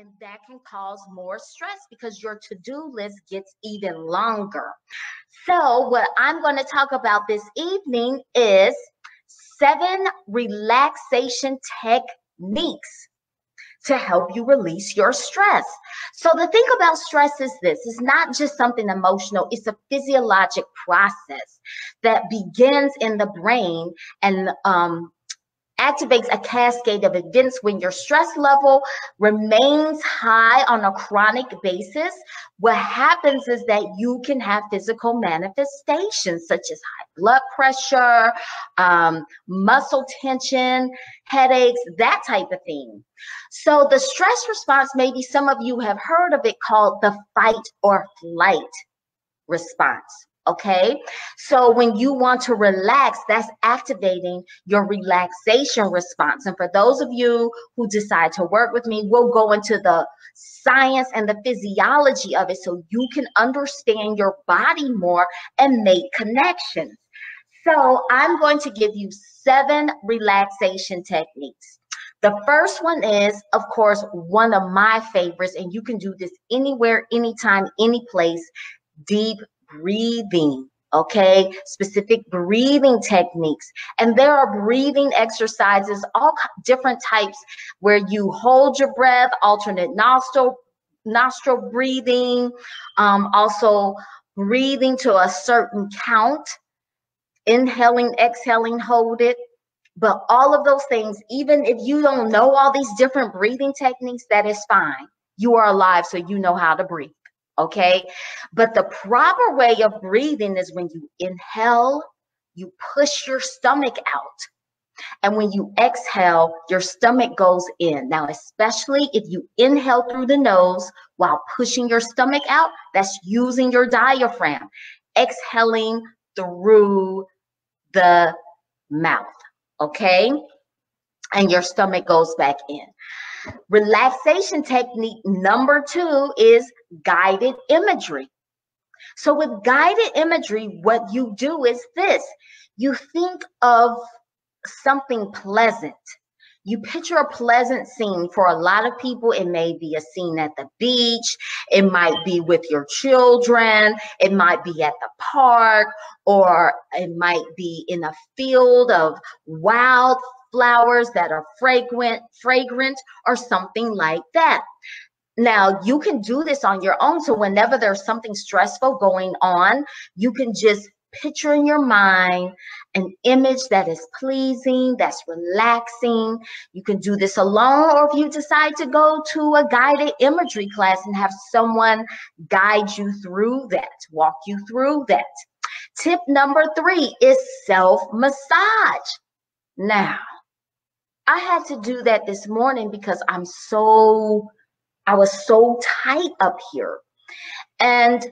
and that can cause more stress because your to-do list gets even longer. So what I'm going to talk about this evening is 7 relaxation techniques to help you release your stress. So the thing about stress is this: it's not just something emotional, it's a physiologic process that begins in the brain and activates a cascade of events. When your stress level remains high on a chronic basis, what happens is that you can have physical manifestations such as high blood pressure, muscle tension, headaches, that type of thing. So the stress response, maybe some of you have heard of it, called the fight or flight response. Okay, so when you want to relax, that's activating your relaxation response. And for those of you who decide to work with me, we'll go into the science and the physiology of it so you can understand your body more and make connections. So I'm going to give you 7 relaxation techniques. The first one is, of course, one of my favorites, and you can do this anywhere, anytime, any place: deep breathing. Okay, specific breathing techniques. And there are breathing exercises, all different types, where you hold your breath, alternate nostril breathing, also breathing to a certain count, inhaling, exhaling, hold it. But all of those things, even if you don't know all these different breathing techniques, that is fine. You are alive, so you know how to breathe. Okay, but the proper way of breathing is when you inhale, you push your stomach out. And when you exhale, your stomach goes in. Now, especially if you inhale through the nose while pushing your stomach out, that's using your diaphragm. Exhaling through the mouth. Okay, and your stomach goes back in. Relaxation technique number 2 is guided imagery. So with guided imagery, what you do is this: you think of something pleasant. You picture a pleasant scene. For a lot of people, it may be a scene at the beach. It might be with your children. It might be at the park, or it might be in a field of wild flowers that are fragrant, or something like that. Now, you can do this on your own. So whenever there's something stressful going on, you can just picture in your mind an image that is pleasing, that's relaxing. You can do this alone, or if you decide to go to a guided imagery class and have someone guide you through that, walk you through that. Tip number 3 is self-massage. Now, I had to do that this morning because I was so tight up here. And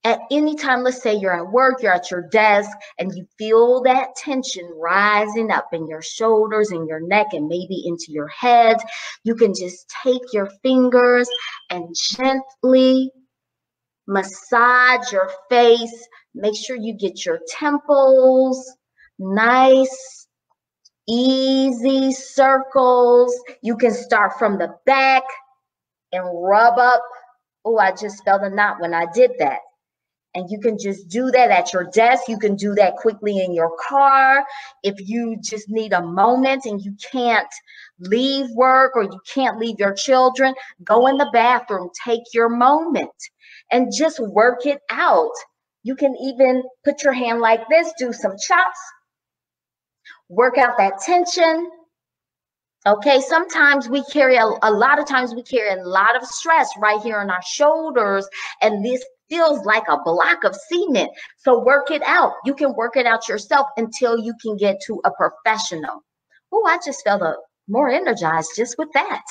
at any time, let's say you're at work, you're at your desk, and you feel that tension rising up in your shoulders and your neck and maybe into your head, you can just take your fingers and gently massage your face. Make sure you get your temples nice, easy circles. You can start from the back and rub up. Oh, I just felt a knot when I did that. And you can just do that at your desk. You can do that quickly in your car. If you just need a moment and you can't leave work, or you can't leave your children, go in the bathroom, take your moment and just work it out. You can even put your hand like this, do some chops, work out that tension. Okay, sometimes we carry a lot of times we carry a lot of stress right here on our shoulders, and this feels like a block of cement. So work it out. You can work it out yourself until you can get to a professional. Oh, I just felt more energized just with that.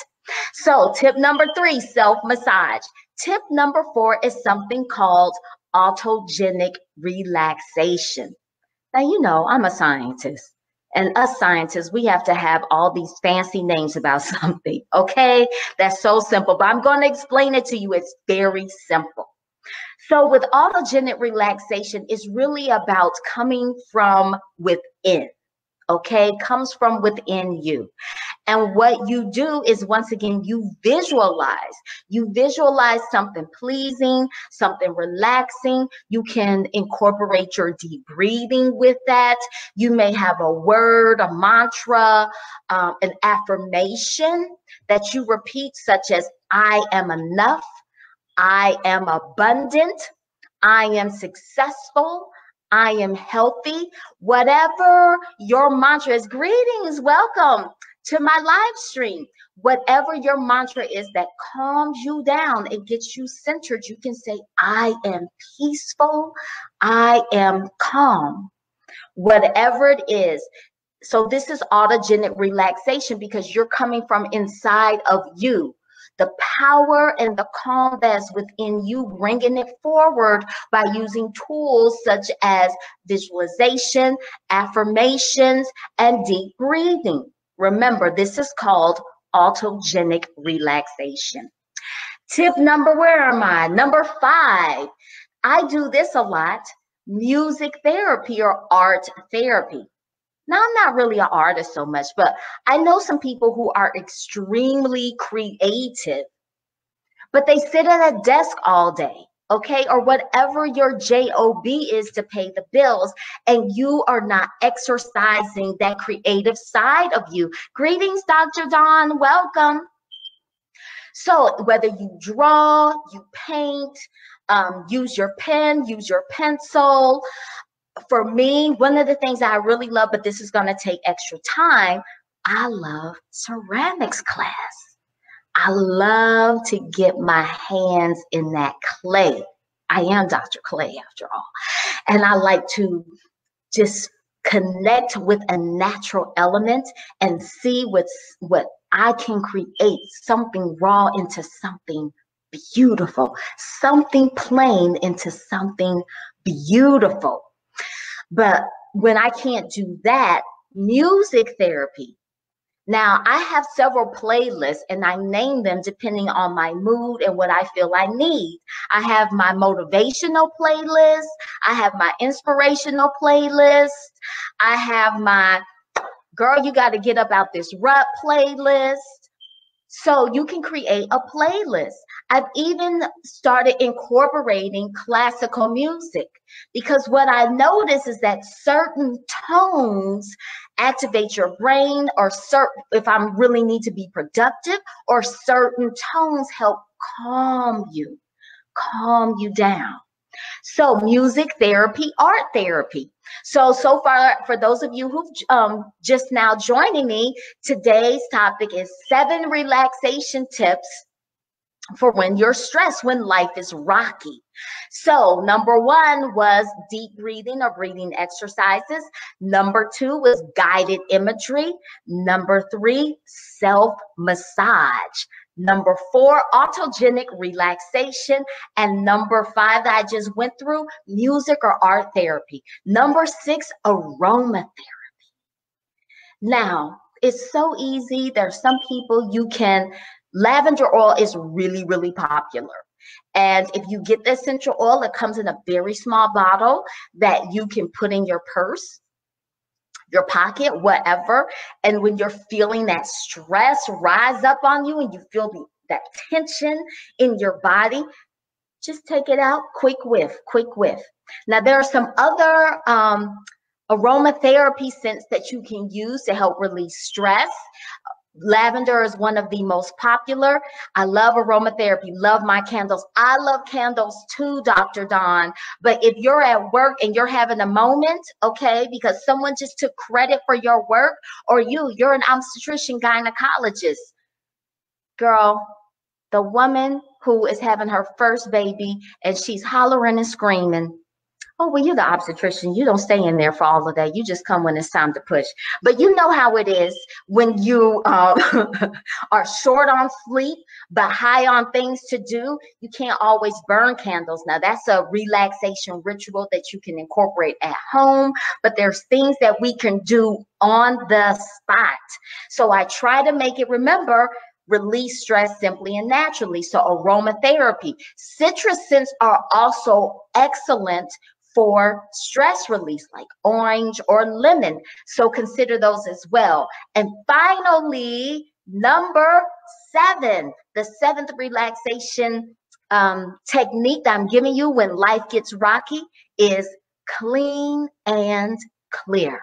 So tip number 3, self-massage. Tip number 4 is something called autogenic relaxation. Now, you know, I'm a scientist. And us scientists, we have to have all these fancy names about something, okay? That's so simple, but I'm going to explain it to you. It's very simple. So with autogenic relaxation, it's really about coming from within, okay? Comes from within you. And what you do is, once again, you visualize. You visualize something pleasing, something relaxing. You can incorporate your deep breathing with that. You may have a word, a mantra, an affirmation that you repeat, such as, I am enough, I am abundant, I am successful, I am healthy. Whatever your mantra is, greetings, welcome to my live stream. Whatever your mantra is that calms you down, it gets you centered. You can say, I am peaceful, I am calm, whatever it is. So this is autogenic relaxation because you're coming from inside of you. The power and the calm that's within you, bringing it forward by using tools such as visualization, affirmations, and deep breathing. Remember, this is called autogenic relaxation. Tip number, where am I? Number 5. I do this a lot, music therapy or art therapy. Now, I'm not really an artist so much, but I know some people who are extremely creative, but they sit at a desk all day, okay? Or whatever your job is to pay the bills, and you are not exercising that creative side of you. Greetings, Dr. Dawn, welcome. So whether you draw, you paint, use your pen, use your pencil. For me, one of the things that I really love, but this is going to take extra time, I love ceramics class. I love to get my hands in that clay. I am Dr. Clay after all. And I like to just connect with a natural element and see what I can create, something raw into something beautiful, something plain into something beautiful. But when I can't do that, music therapy. Now, I have several playlists and I name them depending on my mood and what I feel I need. I have my motivational playlist. I have my inspirational playlist. I have my girl, you got to get up out this rut playlist. So you can create a playlist. I've even started incorporating classical music because what I notice is that certain tones activate your brain, or if I really need to be productive, or certain tones help calm you down. So music therapy, art therapy. So far, for those of you who've just now joining me, today's topic is 7 relaxation tips for when you're stressed, when life is rocky. So number 1 was deep breathing or breathing exercises. Number 2 was guided imagery. Number 3, self-massage. Number 4, autogenic relaxation. And number 5 that I just went through, music or art therapy. Number 6, aromatherapy. Now, it's so easy. There's some people lavender oil is really, really popular. And if you get the essential oil, it comes in a very small bottle that you can put in your purse, your pocket, whatever. And when you're feeling that stress rise up on you and you feel that tension in your body, just take it out, quick whiff. Now, there are some other aromatherapy scents that you can use to help release stress. Lavender is one of the most popular. I love aromatherapy, love my candles. I love candles too, Dr. Dawn. But if you're at work and you're having a moment, okay, because someone just took credit for your work, or you're an obstetrician gynecologist, girl, the woman who is having her first baby and she's hollering and screaming, oh, well, you're the obstetrician. You don't stay in there for all of that. You just come when it's time to push. But you know how it is when you are short on sleep, but high on things to do. You can't always burn candles. Now, that's a relaxation ritual that you can incorporate at home. But there's things that we can do on the spot. So I try to make it, remember, release stress simply and naturally. So aromatherapy. Citrus scents are also excellent for stress release, like orange or lemon. So consider those as well. And finally, number 7, the 7th relaxation technique that I'm giving you when life gets rocky is clean and clear.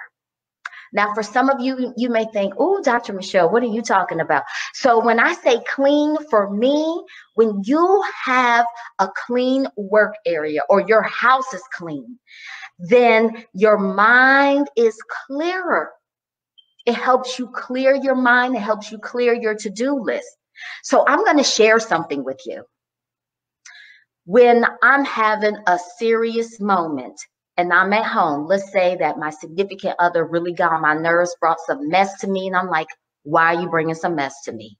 Now, for some of you, you may think, oh, Dr. Michelle, what are you talking about? So when I say clean, for me, when you have a clean work area or your house is clean, then your mind is clearer. It helps you clear your mind. It helps you clear your to-do list. So I'm going to share something with you. When I'm having a serious moment and I'm at home, let's say that my significant other really got on my nerves, brought some mess to me, and I'm like, why are you bringing some mess to me?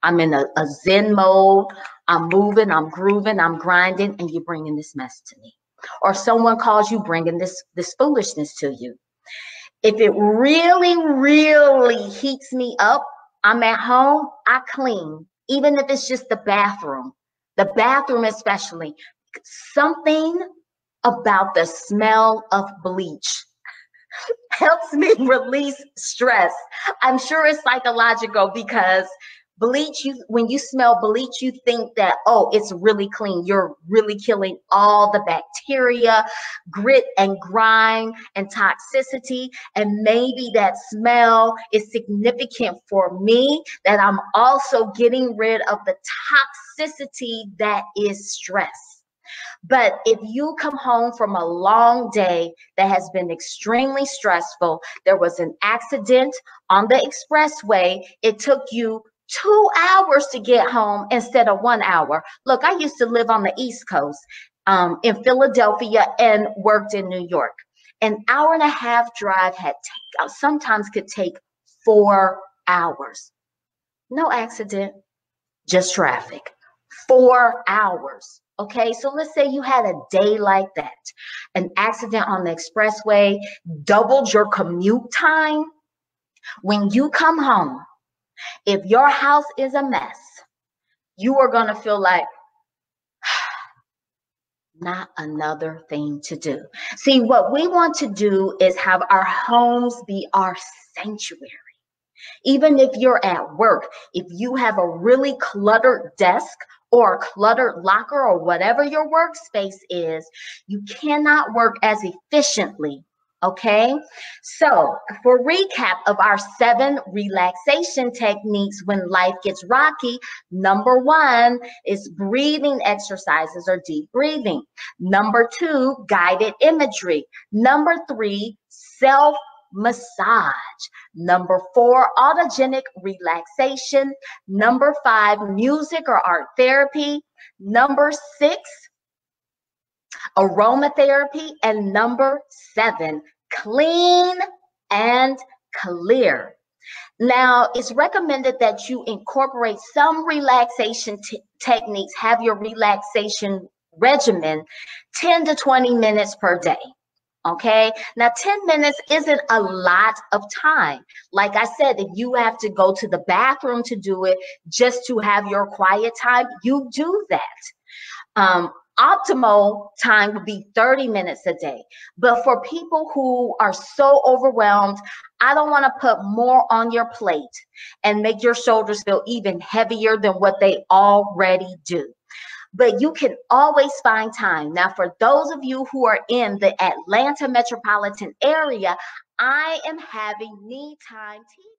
I'm in a Zen mode. I'm moving, I'm grooving, I'm grinding, and you're bringing this mess to me. Or someone calls you bringing this foolishness to you. If it really, really heats me up, I'm at home, I clean, even if it's just the bathroom especially. Something about the smell of bleach helps me release stress. I'm sure it's psychological because bleach, when you smell bleach, you think that, oh, it's really clean. You're really killing all the bacteria, grit and grime and toxicity. And maybe that smell is significant for me, that I'm also getting rid of the toxicity that is stress. But if you come home from a long day that has been extremely stressful, there was an accident on the expressway, it took you 2 hours to get home instead of 1 hour. Look, I used to live on the East Coast in Philadelphia and worked in New York. An hour and a half drive sometimes could take 4 hours. No accident, just traffic. 4 hours. Okay, so let's say you had a day like that. An accident on the expressway doubled your commute time. When you come home, if your house is a mess, you are going to feel like, not another thing to do. See, what we want to do is have our homes be our sanctuary. Even if you're at work, if you have a really cluttered desk or a cluttered locker or whatever your workspace is, you cannot work as efficiently. Okay, so for recap of our 7 relaxation techniques when life gets rocky, number 1 is breathing exercises or deep breathing. Number 2, guided imagery. Number 3, self massage. Number 4, autogenic relaxation. Number 5, music or art therapy. Number 6, aromatherapy. And number 7, clean and clear. Now, it's recommended that you incorporate some relaxation techniques, have your relaxation regimen 10 to 20 minutes per day. Okay, now 10 minutes isn't a lot of time. Like I said, if you have to go to the bathroom to do it just to have your quiet time, you do that. Optimal time would be 30 minutes a day. But for people who are so overwhelmed, I don't want to put more on your plate and make your shoulders feel even heavier than what they already do. But you can always find time. Now, for those of you who are in the Atlanta metropolitan area, I am having me time tea.